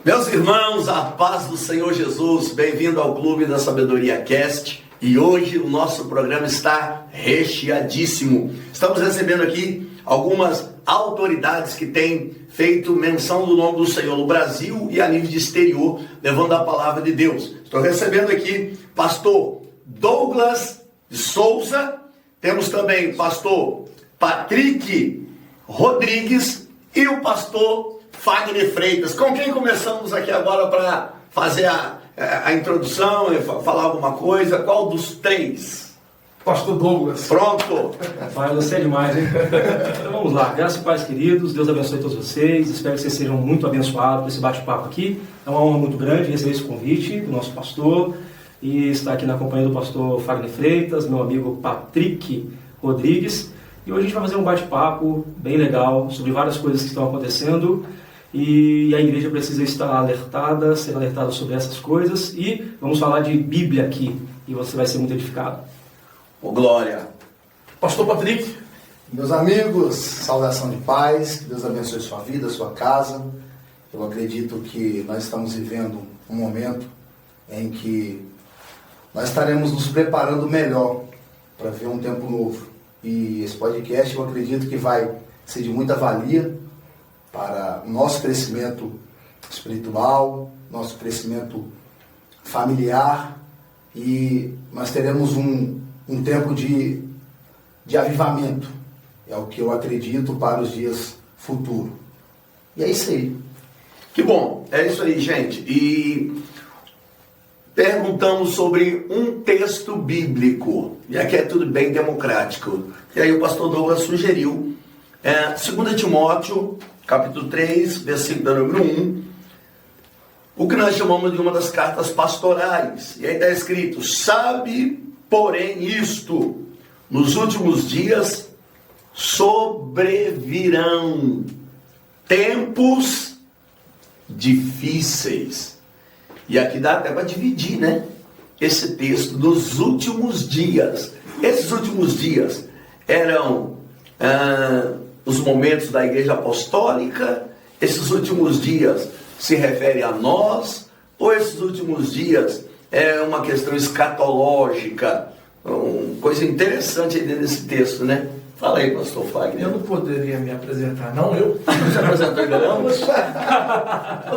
Meus irmãos, a paz do Senhor Jesus, bem-vindo ao Clube da Sabedoria Cast. E hoje o nosso programa está recheadíssimo. Estamos recebendo aqui algumas autoridades que têm feito menção do nome do Senhor no Brasil e a nível de exterior, levando a palavra de Deus. Estou recebendo aqui pastor Douglas de Souza, temos também pastor Patrick Rodrigues e o pastor Fagner Freitas. Com quem começamos aqui agora para fazer a introdução e falar alguma coisa? Qual dos três? Pastor Douglas. Pronto. Vai, gostei demais, hein? Então vamos lá. Graças e paz, queridos. Deus abençoe todos vocês. Espero que vocês sejam muito abençoados por esse bate-papo aqui. É uma honra muito grande receber esse convite do nosso pastor e estar aqui na companhia do pastor Fagner Freitas, meu amigo Patrick Rodrigues. E hoje a gente vai fazer um bate-papo bem legal sobre várias coisas que estão acontecendo. E a igreja precisa estar alertada, ser alertada sobre essas coisas. E vamos falar de Bíblia aqui. E você vai ser muito edificado. Ô, glória. Pastor Patrick. Meus amigos, saudação de paz, que Deus abençoe sua vida, sua casa. Eu acredito que nós estamos vivendo um momento em que nós estaremos nos preparando melhor para ver um tempo novo. E esse podcast eu acredito que vai ser de muita valia para o nosso crescimento espiritual, nosso crescimento familiar, e nós teremos um tempo de avivamento, é o que eu acredito para os dias futuros. E é isso aí. Que bom, é isso aí, gente. E perguntamos sobre um texto bíblico, e aqui é tudo bem democrático. E aí o pastor Douglas sugeriu 2 Timóteo, capítulo 3, versículo número 1, o que nós chamamos de uma das cartas pastorais. E aí está escrito: sabe, porém, isto, nos últimos dias sobrevirão tempos difíceis. E aqui dá até para dividir, né? Esse texto dos últimos dias. Esses últimos dias eram os momentos da igreja apostólica. Esses últimos dias se refere a nós, ou esses últimos dias é uma questão escatológica? Coisa interessante aí dentro desse texto, né? Fala aí, pastor Fagner. Eu não poderia me apresentar, não, eu? Não se apresentou ainda não? Eu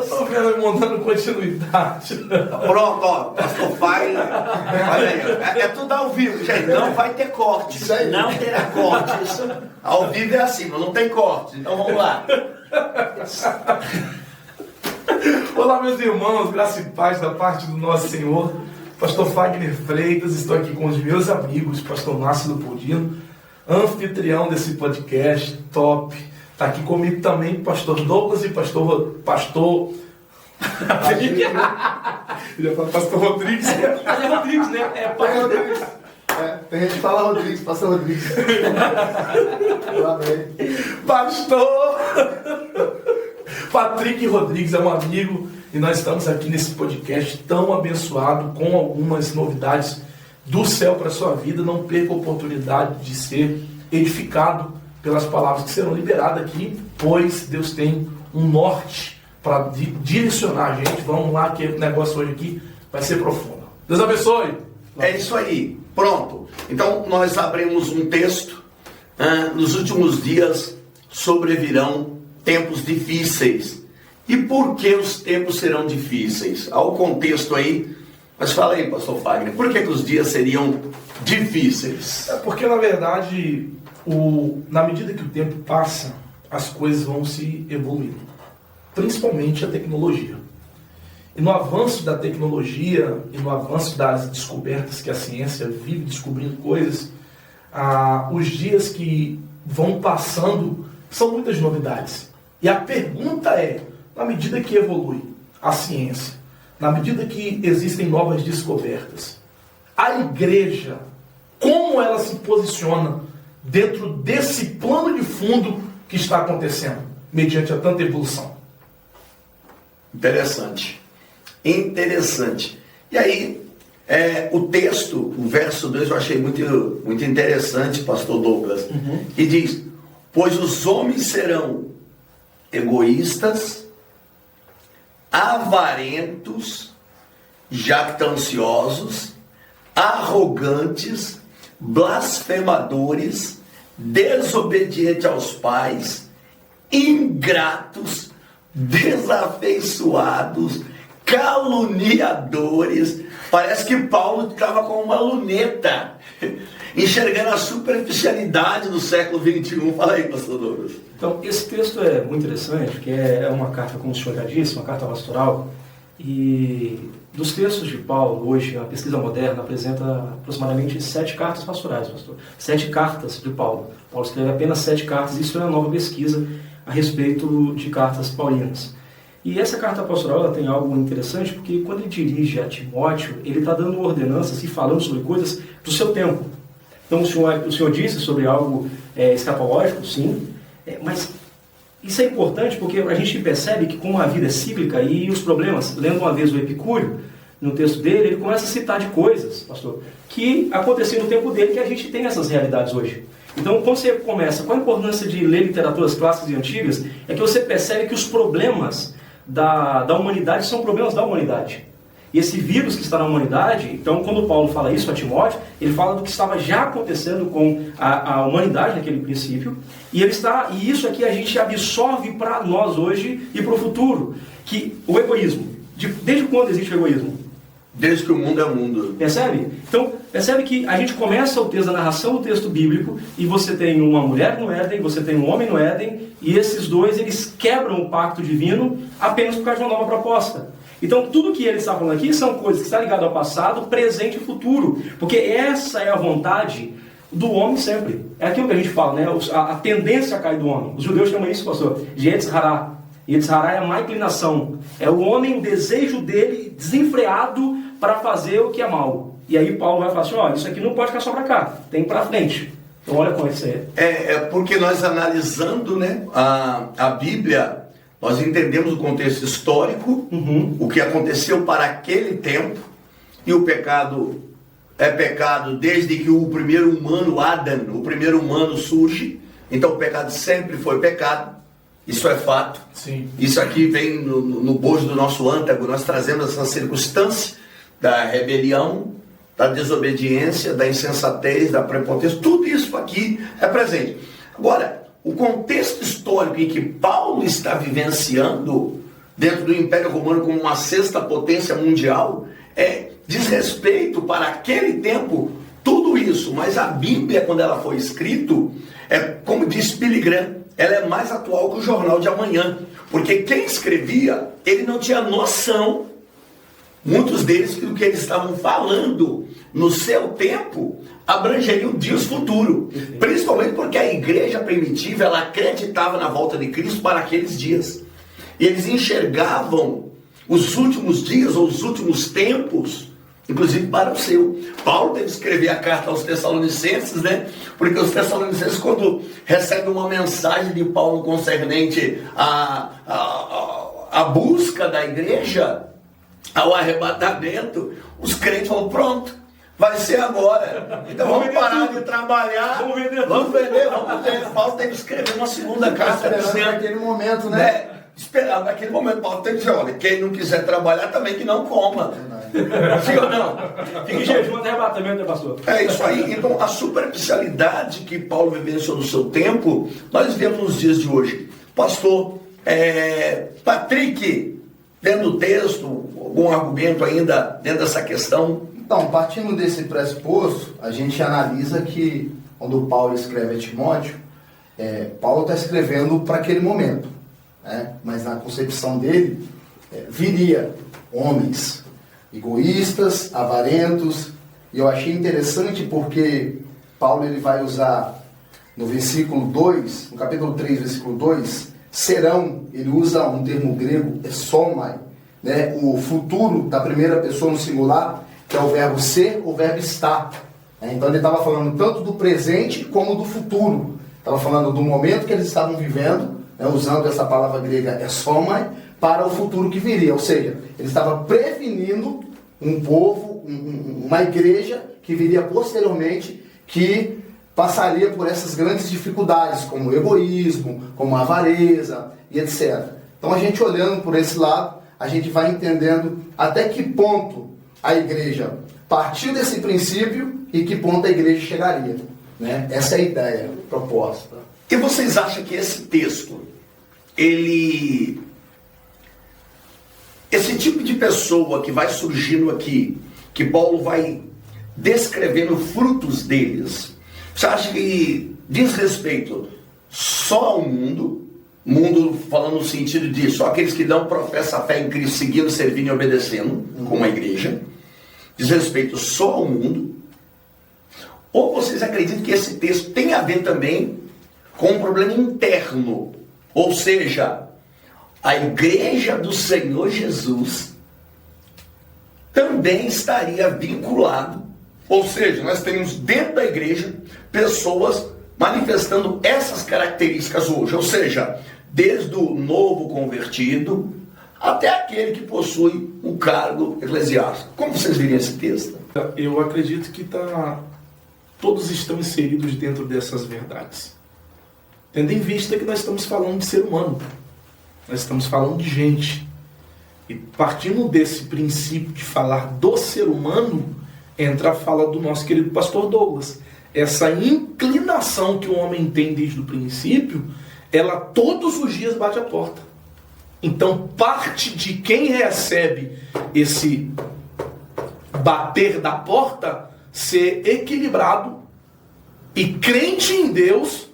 estou vendo mandando continuidade. Pronto, ó, pastor Fagner. Olha aí, é tudo ao vivo, gente. Não vai ter cortes. Não terá cortes. Ao vivo é assim, mas não tem cortes. Então vamos lá. Olá, meus irmãos, graça e paz da parte do nosso Senhor. Pastor Fagner Freitas, estou aqui com os meus amigos, pastor Márcio Leopoldino, anfitrião desse podcast, top. Está aqui comigo também pastor Douglas e pastor ele ia falar pastor Rodrigues. É Rodrigues, né? É pastor Rodrigues. Tem gente que fala Rodrigues, pastor Rodrigues. Pastor Patrick Rodrigues é um amigo e nós estamos aqui nesse podcast tão abençoado com algumas novidades do céu para a sua vida. Não perca a oportunidade de ser edificado pelas palavras que serão liberadas aqui, pois Deus tem um norte para direcionar a gente. Vamos lá, que o negócio hoje aqui vai ser profundo. Deus abençoe. É isso aí, pronto. Então nós abrimos um texto. Nos últimos dias sobrevirão tempos difíceis. E por que os tempos serão difíceis? Há o contexto aí, mas fala aí, pastor Fagner, por que os dias seriam difíceis? É porque, na verdade, na medida que o tempo passa, as coisas vão se evoluindo, principalmente a tecnologia. E no avanço da tecnologia e no avanço das descobertas que a ciência vive descobrindo coisas, os dias que vão passando são muitas novidades. E a pergunta é, na medida que evolui a ciência, na medida que existem novas descobertas, a igreja, como ela se posiciona dentro desse plano de fundo que está acontecendo, mediante a tanta evolução? Interessante. E aí, o texto, o verso 2, eu achei muito, muito interessante, pastor Douglas, que diz: pois os homens serão egoístas, avarentos, jactanciosos, arrogantes, blasfemadores, desobedientes aos pais, ingratos, desafeiçoados, caluniadores. Parece que Paulo estava com uma luneta, enxergando a superficialidade do século XXI. Fala aí, pastor Douglas. Então, esse texto é muito interessante, porque é uma carta, como o senhor já disse, uma carta pastoral. E dos textos de Paulo, hoje, a pesquisa moderna apresenta aproximadamente 7 cartas pastorais, pastor. 7 cartas de Paulo. Paulo escreve apenas 7 cartas, isso é uma nova pesquisa a respeito de cartas paulinas. E essa carta pastoral ela tem algo interessante, porque quando ele dirige a Timóteo, ele está dando ordenanças e falando sobre coisas do seu tempo. Então, o senhor disse sobre algo escatológico, sim, mas isso é importante porque a gente percebe que como a vida é cíclica e os problemas, lendo uma vez o Epicúrio, no texto dele, ele começa a citar de coisas, pastor, que aconteciam no tempo dele, que a gente tem essas realidades hoje. Então, quando você começa, qual a importância de ler literaturas clássicas e antigas, é que você percebe que os problemas da humanidade são problemas da humanidade. E esse vírus que está na humanidade, então quando Paulo fala isso a Timóteo, ele fala do que estava já acontecendo com a humanidade naquele princípio, e isso aqui a gente absorve para nós hoje e para o futuro, que o egoísmo, desde quando existe o egoísmo? Desde que o mundo é mundo. Percebe? Então, percebe que a gente começa o texto, a narração do texto bíblico, e você tem uma mulher no Éden, você tem um homem no Éden, e esses dois, eles quebram o pacto divino apenas por causa de uma nova proposta. Então, tudo que ele está falando aqui são coisas que estão ligadas ao passado, presente e futuro, porque essa é a vontade do homem sempre. É aquilo que a gente fala, né? A tendência a cair do homem. Os judeus chamam isso, pastor, de Yetzer Hara. Yetzer Hara é a má inclinação. É o homem, o desejo dele desenfreado para fazer o que é mal. E aí Paulo vai falar assim, ó, isso aqui não pode ficar só para cá, tem para frente. Então olha como isso é. É porque nós analisando, né, a Bíblia, nós entendemos o contexto histórico, o que aconteceu para aquele tempo, e o pecado é pecado desde que o primeiro humano, Adão, o primeiro humano surge. Então o pecado sempre foi pecado. Isso é fato. Sim. Isso aqui vem no bojo do nosso ântego. Nós trazemos essa circunstância da rebelião, da desobediência, da insensatez, da prepotência. Tudo isso aqui é presente. Agora, o contexto histórico em que Paulo está vivenciando dentro do Império Romano como uma sexta potência mundial diz respeito para aquele tempo tudo isso. Mas a Bíblia, quando ela foi escrita, como diz Billy Graham, ela é mais atual que o jornal de amanhã, porque quem escrevia, ele não tinha noção, muitos deles, que o que eles estavam falando no seu tempo abrangeria o Deus futuro, principalmente porque a igreja primitiva, ela acreditava na volta de Cristo para aqueles dias, e eles enxergavam os últimos dias, ou os últimos tempos, inclusive para o seu. Paulo teve que escrever a carta aos Tessalonicenses, né? Porque os Tessalonicenses, quando recebem uma mensagem de Paulo concernente à busca da igreja, ao arrebatamento, os crentes falam, pronto, vai ser agora. Então vamos parar de trabalhar, vamos vender. Paulo teve que escrever uma segunda carta. Esperando naquele momento, né? Esperar naquele momento. Paulo tem que dizer, olha, quem não quiser trabalhar também que não coma. Sim ou não? Fica em jejum até arrebatamento, né, pastor? É isso aí. Então, a superficialidade que Paulo vivenciou no seu tempo, nós vemos nos dias de hoje. Pastor Patrick, dentro do texto, algum argumento ainda dentro dessa questão? Então, partindo desse pressuposto, a gente analisa que, quando Paulo escreve a Timóteo, Paulo está escrevendo para aquele momento, né? Mas na concepção dele, viria homens egoístas, avarentos, e eu achei interessante porque Paulo ele vai usar no versículo 2, no capítulo 3, versículo 2, serão, ele usa um termo grego, esomai, né? O futuro da primeira pessoa no singular, que é o verbo ser, o verbo estar. Então ele estava falando tanto do presente como do futuro. Estava falando do momento que eles estavam vivendo, né? Usando essa palavra grega esomai, para o futuro que viria. Ou seja, ele estava prevenindo um povo, uma igreja que viria posteriormente, que passaria por essas grandes dificuldades, como o egoísmo, como a avareza e etc. Então a gente olhando por esse lado, a gente vai entendendo até que ponto a igreja partiu desse princípio e que ponto a igreja chegaria, né? Essa é a ideia, a proposta. E vocês acham que esse texto, esse tipo de pessoa que vai surgindo aqui, que Paulo vai descrevendo frutos deles, você acha que diz respeito só ao mundo falando no sentido de só aqueles que não professam a fé em Cristo, seguindo, servindo e obedecendo, como a igreja, diz respeito só ao mundo? Ou vocês acreditam que esse texto tem a ver também com um problema interno? Ou seja, a igreja do Senhor Jesus também estaria vinculado, ou seja, nós temos dentro da igreja pessoas manifestando essas características hoje, ou seja, desde o novo convertido até aquele que possui um cargo eclesiástico. Como vocês viram esse texto? Eu acredito que todos estão inseridos dentro dessas verdades. Tendo em vista que nós estamos falando de ser humano, nós estamos falando de gente. E partindo desse princípio de falar do ser humano, entra a fala do nosso querido pastor Douglas. Essa inclinação que o homem tem desde o princípio, ela todos os dias bate a porta. Então parte de quem recebe esse bater da porta ser equilibrado e crente em Deus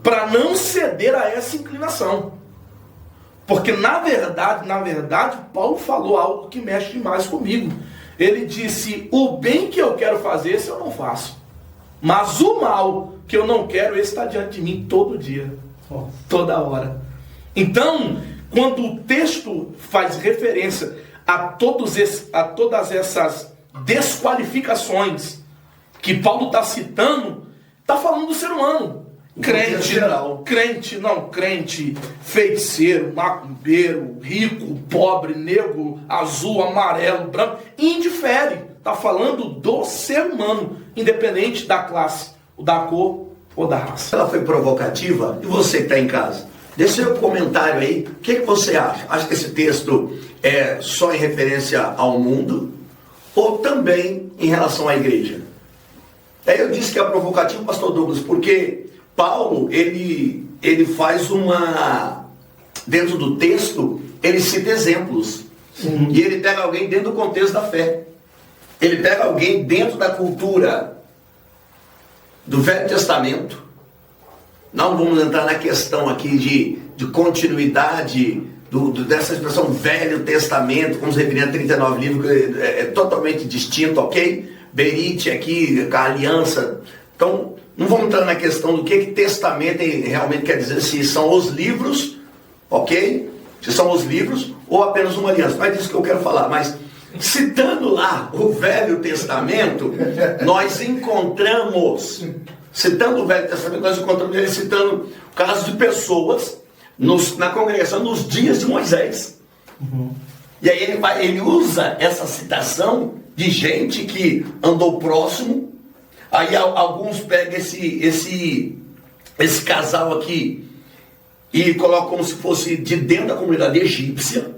para não ceder a essa inclinação. Porque na verdade, Paulo falou algo que mexe demais comigo. Ele disse: o bem que eu quero fazer, esse eu não faço. Mas o mal que eu não quero, esse está diante de mim todo dia, toda hora. Então, quando o texto faz referência a todas essas desqualificações que Paulo está citando, está falando do ser humano. Crente, feiticeiro, macumbeiro, rico, pobre, negro, azul, amarelo, branco, indifere. Está falando do ser humano, independente da classe, da cor ou da raça. Ela foi provocativa, e você que está em casa, deixa seu comentário aí, o que você acha? Acha que esse texto é só em referência ao mundo ou também em relação à igreja? Aí eu disse que é provocativo, pastor Douglas, porque Paulo, ele faz dentro do texto, ele cita exemplos. Sim. E ele pega alguém dentro do contexto da fé. Ele pega alguém dentro da cultura do Velho Testamento. Não vamos entrar na questão aqui de continuidade dessa expressão Velho Testamento, como se referir a 39 livros, é totalmente distinto, ok? Berite aqui, a aliança. Então, não vamos entrar na questão do que testamento realmente quer dizer, se são os livros, ok? Se são os livros ou apenas uma aliança. Não é disso que eu quero falar, mas citando lá o Velho Testamento, nós encontramos, citando o Velho Testamento, nós encontramos ele citando o caso de pessoas na congregação nos dias de Moisés. Uhum. E aí ele usa essa citação de gente que andou próximo. Aí alguns pegam esse casal aqui e colocam como se fosse de dentro da comunidade egípcia.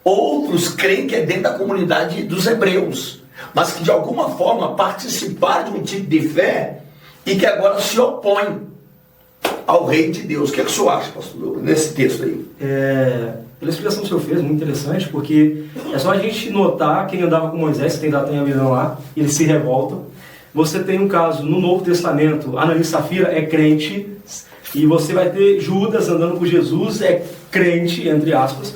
Outros creem que é dentro da comunidade dos hebreus, mas que de alguma forma participaram de um tipo de fé e que agora se opõem ao rei de Deus. O que é que o senhor acha, pastor Douglas, nesse texto aí? Pela explicação que o senhor fez, muito interessante, porque é só a gente notar quem andava com Moisés, tem a visão lá, eles se revoltam. Você tem um caso no Novo Testamento, Ananias e Safira é crente, e você vai ter Judas andando com Jesus, é crente, entre aspas.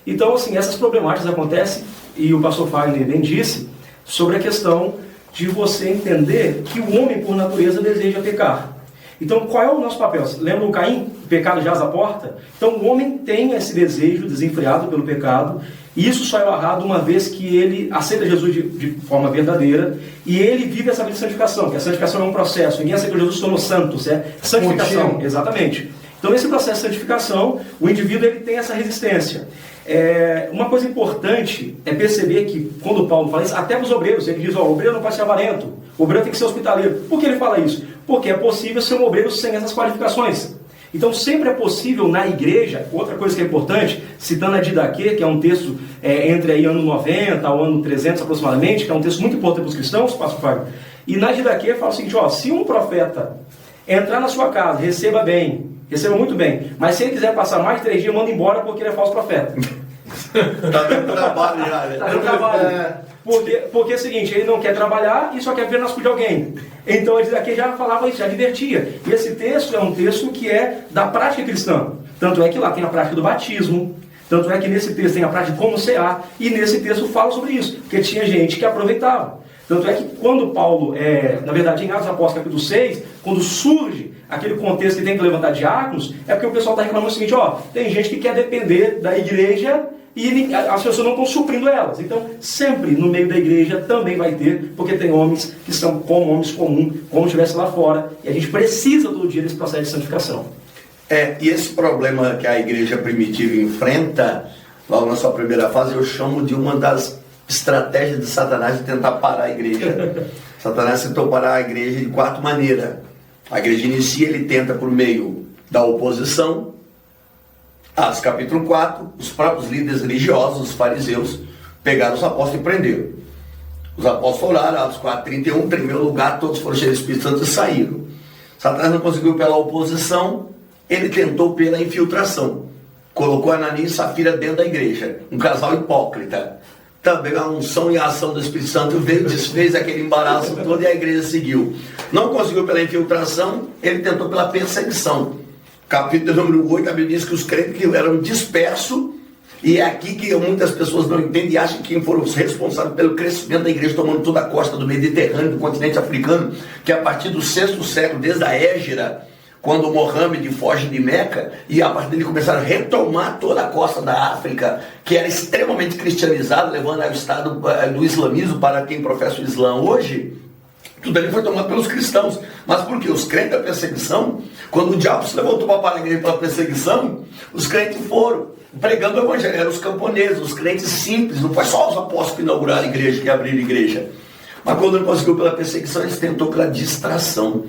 Então, assim, essas problemáticas acontecem, e o pastor Fagner bem disse, sobre a questão de você entender que o homem, por natureza, deseja pecar. Então, qual é o nosso papel? Lembra o Caim? O pecado jaz à porta? Então, o homem tem esse desejo desenfreado pelo pecado, e isso só é errado uma vez que ele aceita Jesus de forma verdadeira e ele vive essa vida de santificação, que a santificação é um processo. Ninguém aceita Jesus como santos, é santificação. Exatamente. Então, nesse processo de santificação, o indivíduo ele tem essa resistência. Uma coisa importante é perceber que, quando Paulo fala isso, até para os obreiros, ele diz, o obreiro não pode ser avarento, o obreiro tem que ser hospitaleiro. Por que ele fala isso? Porque é possível ser um obreiro sem essas qualificações. Então sempre é possível na igreja, outra coisa que é importante, citando a Didaquê, que é um texto entre aí ano 90 ao ano 300 aproximadamente, que é um texto muito importante para os cristãos, pastor Fábio, e na Didaquê fala o seguinte, se um profeta entrar na sua casa, receba muito bem, mas se ele quiser passar mais de 3 dias, manda embora porque ele é falso profeta. Tá dando trabalho já, né? Tá dando trabalho. Porque é o seguinte, ele não quer trabalhar e só quer ver nas coisas de alguém. Então ele aqui já falava isso, já advertia. E esse texto é um texto que é da prática cristã. Tanto é que lá tem a prática do batismo, tanto é que nesse texto tem a prática de como cear, e nesse texto fala sobre isso, porque tinha gente que aproveitava. Tanto é que quando Paulo, na verdade em Atos Apóstolos capítulo 6, quando surge aquele contexto que tem que levantar diáconos, é porque o pessoal está reclamando o seguinte, tem gente que quer depender da igreja e as pessoas não estão suprindo elas. Então, sempre no meio da igreja também vai ter, porque tem homens que são como homens comuns, como estivesse lá fora, e a gente precisa todo dia desse processo de santificação. E esse problema que a igreja primitiva enfrenta, logo na sua primeira fase, eu chamo de uma das estratégias de Satanás de tentar parar a igreja. Satanás tentou parar a igreja de 4 maneiras. A igreja inicia, ele tenta por meio da oposição. Atos capítulo 4, os próprios líderes religiosos, os fariseus, pegaram os apóstolos e prenderam. Os apóstolos oraram, Atos 4:31, em primeiro lugar, todos foram cheios do Espírito Santo e saíram. Satanás não conseguiu pela oposição, ele tentou pela infiltração. Colocou Ananias e Safira dentro da igreja, um casal hipócrita. Também a unção e a ação do Espírito Santo veio, desfez aquele embaraço todo e a igreja seguiu. Não conseguiu pela infiltração, ele tentou pela perseguição. Capítulo número 8, a Bíblia diz que os crentes que eram dispersos, e é aqui que muitas pessoas não entendem e acham que foram os responsáveis pelo crescimento da igreja, tomando toda a costa do Mediterrâneo, do continente africano, que a partir do 6º século, desde a Égira, quando Mohammed foge de Meca, e a partir dele começaram a retomar toda a costa da África, que era extremamente cristianizada, levando ao estado do islamismo para quem professa o Islã hoje. Tudo ali foi tomado pelos cristãos. Mas por quê? Os crentes da perseguição, quando o diabo se levantou para parar a igreja pela perseguição, os crentes foram pregando o evangelho. Eram os camponeses, os crentes simples. Não foi só os apóstolos que inauguraram a igreja, que abriram a igreja. Mas quando não conseguiu pela perseguição, eles tentou pela distração.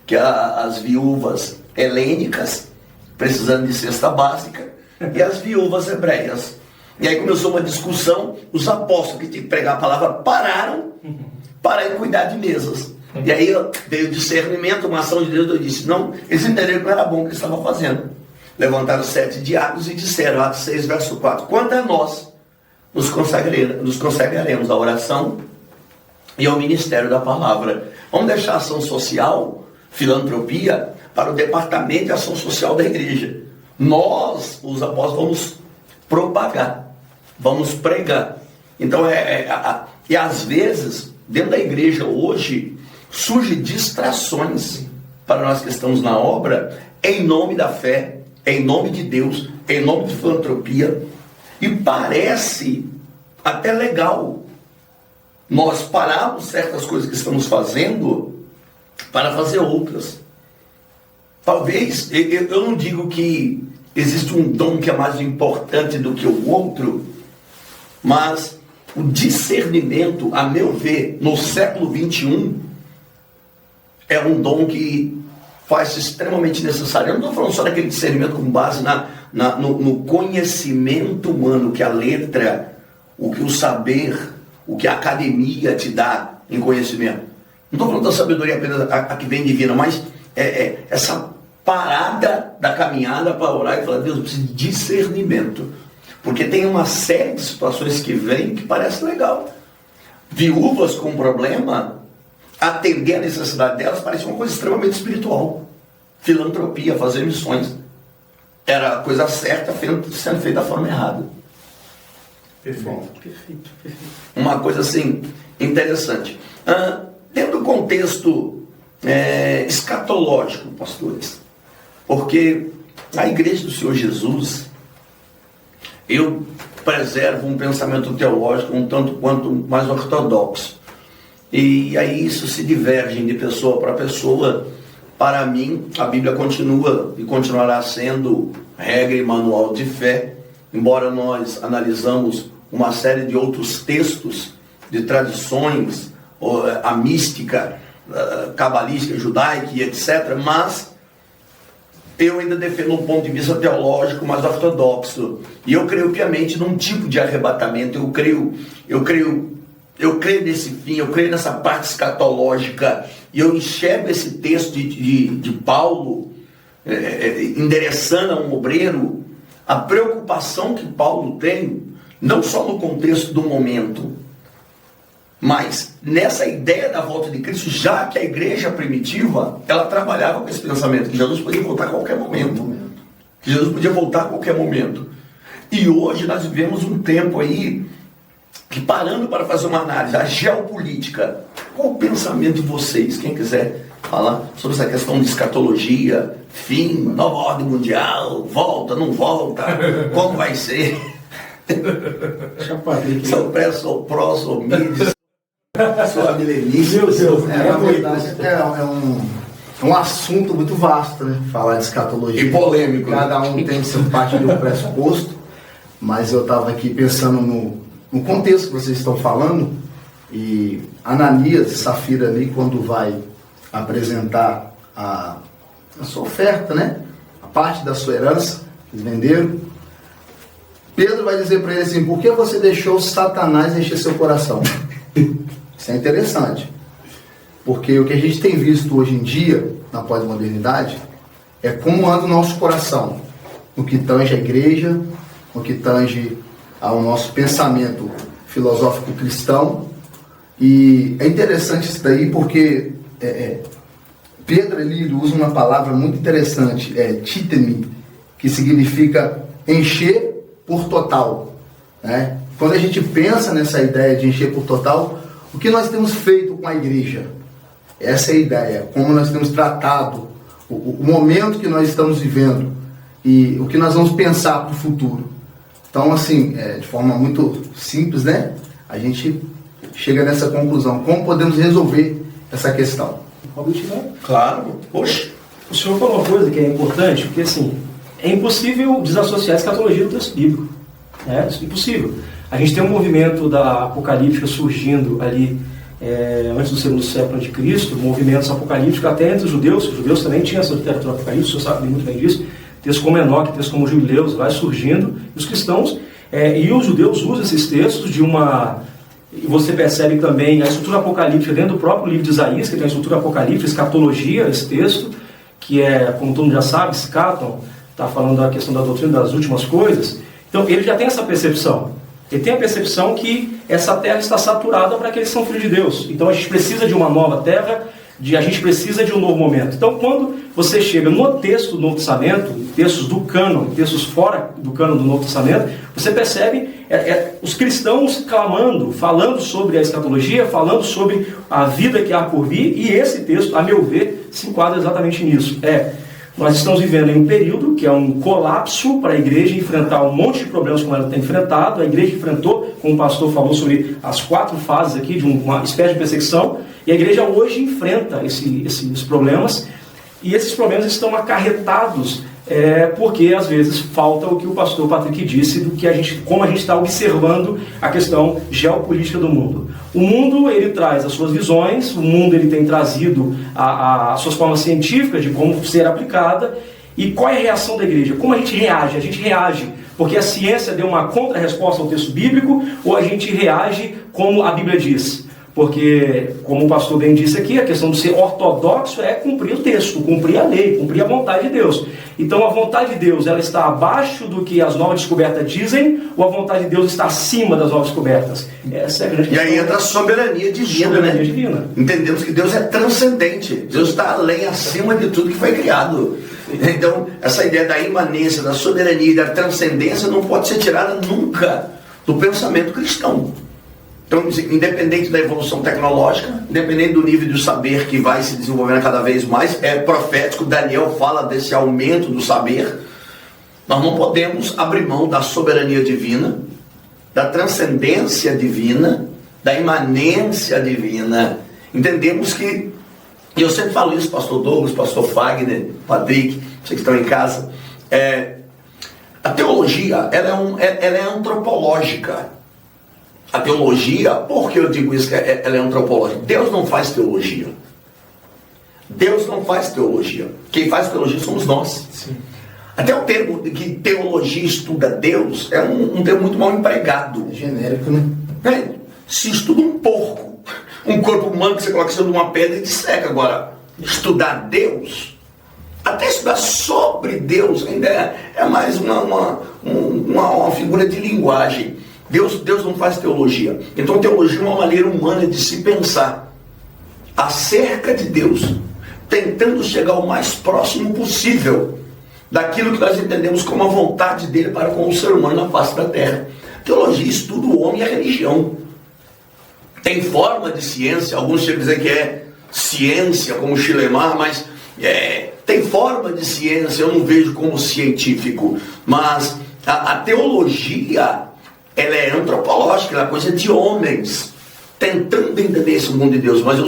Que as viúvas helênicas, precisando de cesta básica, e as viúvas hebreias. E aí começou uma discussão. Os apóstolos que tinham que pregar a palavra pararam para ir cuidar de mesas. E aí veio o discernimento, uma ação de Deus. Eu disse, não, eles entenderam que não era bom o que eles estavam fazendo. Levantaram 7 diáconos e disseram, Atos 6, verso 4, quanto a nós, nos consagraremos à oração e ao ministério da palavra. Vamos deixar a ação social, filantropia, para o departamento de ação social da igreja. Nós, os apóstolos, vamos propagar, vamos pregar. Então, e às vezes, dentro da igreja hoje, surgem distrações para nós que estamos na obra, em nome da fé, em nome de Deus, em nome de filantropia, e parece até legal nós pararmos certas coisas que estamos fazendo para fazer outras. Talvez, eu não digo que existe um dom que é mais importante do que o outro, mas o discernimento, a meu ver, no século XXI, é um dom que faz extremamente necessário. Eu não estou falando só daquele discernimento com base no conhecimento humano, que a letra, o que o saber, o que a academia te dá em conhecimento. Não estou falando da sabedoria apenas a que vem divina, mas essa parada da caminhada para orar e falar, Deus, eu preciso de discernimento. Porque tem uma série de situações que vêm que parece legal. Viúvas com problema, atender a necessidade delas parece uma coisa extremamente espiritual. Filantropia, fazer missões, era a coisa certa sendo feita da forma errada. Perfeito. Uma coisa assim, interessante. Dentro do contexto escatológico, pastores, porque a igreja do Senhor Jesus, eu preservo um pensamento teológico um tanto quanto mais ortodoxo. E aí isso se diverge de pessoa para pessoa. Para mim, a Bíblia continua e continuará sendo regra e manual de fé, embora nós analisamos uma série de outros textos, de tradições, a mística, cabalística, judaica e etc. Mas eu ainda defendo um ponto de vista teológico mais ortodoxo. E eu creio piamente num tipo de arrebatamento. Eu creio nesse fim, eu creio nessa parte escatológica. E eu enxergo esse texto de Paulo, endereçando a um obreiro, a preocupação que Paulo tem, não só no contexto do momento, mas nessa ideia da volta de Cristo, já que a igreja primitiva, ela trabalhava com esse pensamento, que Jesus podia voltar a qualquer momento. Que Jesus podia voltar a qualquer momento. E hoje nós vivemos um tempo aí, que parando para fazer uma análise, a geopolítica, qual o pensamento de vocês? Quem quiser falar sobre essa questão de escatologia, fim, nova ordem mundial, volta, não volta, como vai ser? Sou pré, sou pró, sou mid, sou milenista. Meu Deus, Na verdade, é um assunto muito vasto, né? Falar de escatologia. E polêmico. Cada um tem seu parte de um pressuposto, mas eu estava aqui pensando no contexto que vocês estão falando, e Ananias e Safira ali, quando vai apresentar a sua oferta, né? A parte da sua herança, eles venderam. Pedro vai dizer para ele assim: por que você deixou Satanás encher seu coração? Isso é interessante, porque o que a gente tem visto hoje em dia, na pós-modernidade, é como anda o nosso coração, no que tange a igreja, no que tange ao nosso pensamento filosófico cristão. E é interessante isso daí, porque Pedro ele usa uma palavra muito interessante, títemi, que significa encher por total, né? Quando a gente pensa nessa ideia de encher por total, o que nós temos feito com a igreja? Essa é a ideia, como nós temos tratado o momento que nós estamos vivendo e o que nós vamos pensar para o futuro. Então, assim, de forma muito simples, né? A gente chega nessa conclusão. Como podemos resolver essa questão? Claro, poxa. O senhor falou uma coisa que é importante, porque assim, é impossível desassociar a escatologia do texto bíblico. É impossível. A gente tem um movimento da apocalíptica surgindo ali antes do segundo século de Cristo, movimentos apocalípticos até entre os judeus também tinham essa literatura apocalíptica, o senhor sabe muito bem disso, textos como Enoque, textos como Jubileus, vai surgindo, e os cristãos e os judeus usam esses textos de uma... E você percebe também a estrutura apocalíptica dentro do próprio livro de Isaías, que tem a estrutura apocalíptica, escatologia, esse texto, que é, como todo mundo já sabe, escaton, está falando da questão da doutrina das últimas coisas. Então, ele já tem essa percepção. Ele tem a percepção que essa terra está saturada para aqueles que são filhos de Deus. Então, a gente precisa de uma nova terra, a gente precisa de um novo momento. Então, quando você chega no texto do Novo Testamento, textos do cânon, textos fora do cânon do Novo Testamento, você percebe os cristãos clamando, falando sobre a escatologia, falando sobre a vida que há por vir, e esse texto, a meu ver, se enquadra exatamente nisso. Nós estamos vivendo em um período que é um colapso para a igreja enfrentar um monte de problemas como ela tem enfrentado. A igreja enfrentou, como o pastor falou, sobre as 4 fases aqui de uma espécie de perseguição, e a igreja hoje enfrenta esses problemas, e esses problemas estão acarretados porque às vezes falta o que o pastor Patrick disse do que como a gente está observando a questão geopolítica do mundo. O mundo ele traz as suas visões, o mundo ele tem trazido as suas formas científicas de como ser aplicada, e qual é a reação da igreja? Como a gente reage? A gente reage porque a ciência deu uma contra-resposta ao texto bíblico, ou a gente reage como a Bíblia diz? Porque, como o pastor bem disse aqui, a questão de ser ortodoxo é cumprir o texto, cumprir a lei, cumprir a vontade de Deus. Então, a vontade de Deus, ela está abaixo do que as novas descobertas dizem, ou a vontade de Deus está acima das novas descobertas? Essa é a grande questão. E aí entra a soberania divina, divina. Entendemos que Deus é transcendente. Deus está além, acima de tudo que foi criado. Então, essa ideia da imanência, da soberania e da transcendência não pode ser tirada nunca do pensamento cristão. Então, independente da evolução tecnológica, independente do nível de saber que vai se desenvolvendo cada vez mais, é profético, Daniel fala desse aumento do saber, nós não podemos abrir mão da soberania divina, da transcendência divina, da imanência divina. Entendemos que, e eu sempre falo isso, pastor Douglas, pastor Fagner, Patrick, vocês que estão em casa, a teologia, ela é antropológica. A teologia, por que eu digo isso que ela é antropológica? Deus não faz teologia. Deus não faz teologia. Quem faz teologia somos nós. Sim. Até o termo que teologia estuda Deus é um termo muito mal empregado. Genérico, né? Se estuda um porco, um corpo humano que você coloca em cima de uma pedra e disseca. Agora, estudar Deus, até estudar sobre Deus, ainda é mais uma figura de linguagem. Deus não faz teologia. Então teologia é uma maneira humana de se pensar acerca de Deus, tentando chegar o mais próximo possível daquilo que nós entendemos como a vontade dele para com o ser humano na face da terra. Teologia estuda o homem e a religião. Tem forma de ciência, alguns chegam a dizer que é ciência, como Schleiermacher, mas tem forma de ciência, eu não vejo como científico, mas a teologia, ela é antropológica, ela é coisa de homens, tentando entender esse mundo de Deus. Mas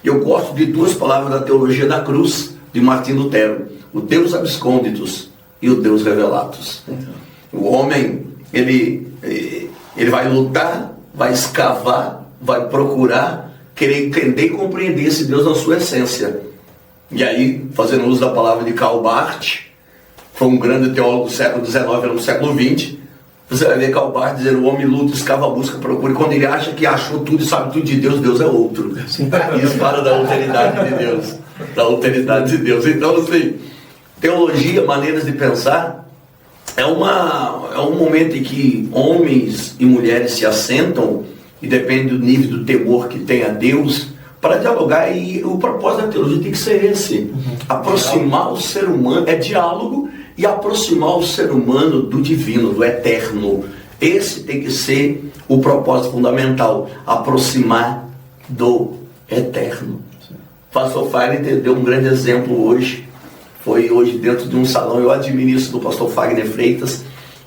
eu gosto de duas palavras da teologia da cruz, de Martim Lutero: o Deus abscônditus e o Deus revelatus. O homem, ele vai lutar, vai escavar, vai procurar, querer entender e compreender esse Deus na sua essência. E aí, fazendo uso da palavra de Karl Barth, foi um grande teólogo do século XIX, era no século XX, você vai ver Karl Barth dizer: o homem luta, escava, busca, procura, e quando ele acha que achou tudo e sabe tudo de Deus, Deus é outro. Isso fala da alteridade de Deus. Da alteridade de Deus. Então, assim, teologia, maneiras de pensar, é um momento em que homens e mulheres se assentam, e depende do nível do temor que tem a Deus, para dialogar. E o propósito da teologia tem que ser esse: aproximar o ser humano, é diálogo, e aproximar o ser humano do divino, do eterno. Esse tem que ser o propósito fundamental: aproximar do eterno. O pastor Fagner deu um grande exemplo hoje. Foi hoje dentro de um salão. Eu admiro isso do pastor Fagner Freitas,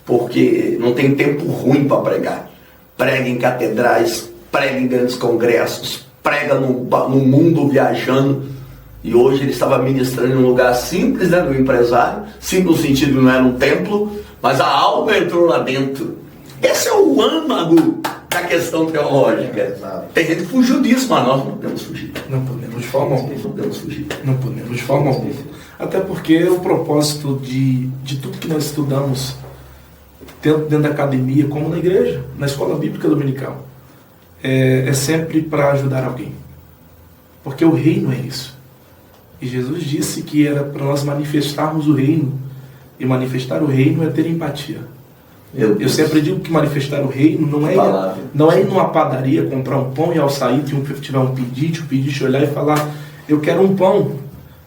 porque não tem tempo ruim para pregar. Prega em catedrais, prega em grandes congressos, prega no mundo viajando. E hoje ele estava ministrando em um lugar simples, né, do empresário. Simples no sentido que não era um templo, mas a alma entrou lá dentro. Esse é o âmago da questão teológica. Tem gente que fugiu disso, mas nós não podemos fugir. Não podemos de forma alguma. Não podemos fugir. Não podemos de forma alguma. Até porque o propósito de tudo que nós estudamos, tanto dentro da academia como na igreja, na escola bíblica dominical, é sempre para ajudar alguém. Porque o reino é isso. E Jesus disse que era para nós manifestarmos o reino. E manifestar o reino é ter empatia. Eu sempre digo que manifestar o reino não é ir numa padaria comprar um pão e ao sair tiver um pedinte olhar e falar: eu quero um pão.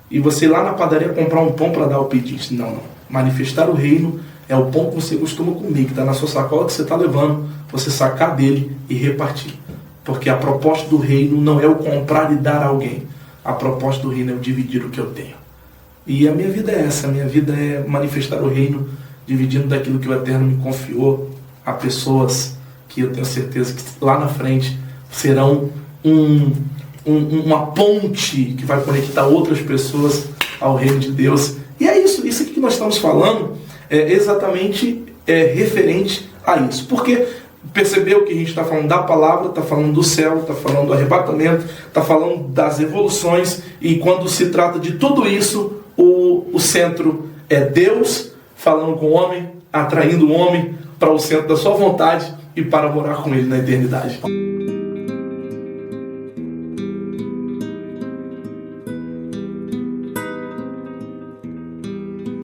E você ir lá na padaria comprar um pão para dar ao pedinte. Não. Manifestar o reino é o pão que você costuma comer, que está na sua sacola, que você está levando, você sacar dele e repartir. Porque a proposta do reino não é o comprar e dar a alguém. A proposta do reino é o dividir o que eu tenho. E a minha vida é essa. A minha vida é manifestar o reino, dividindo daquilo que o Eterno me confiou a pessoas que eu tenho certeza que lá na frente serão uma ponte que vai conectar outras pessoas ao reino de Deus. E é isso aqui que nós estamos falando é exatamente referente a isso. Porque percebeu que a gente está falando da palavra, está falando do céu, está falando do arrebatamento, está falando das evoluções, e quando se trata de tudo isso, o centro é Deus falando com o homem, atraindo o homem para o centro da sua vontade e para morar com ele na eternidade.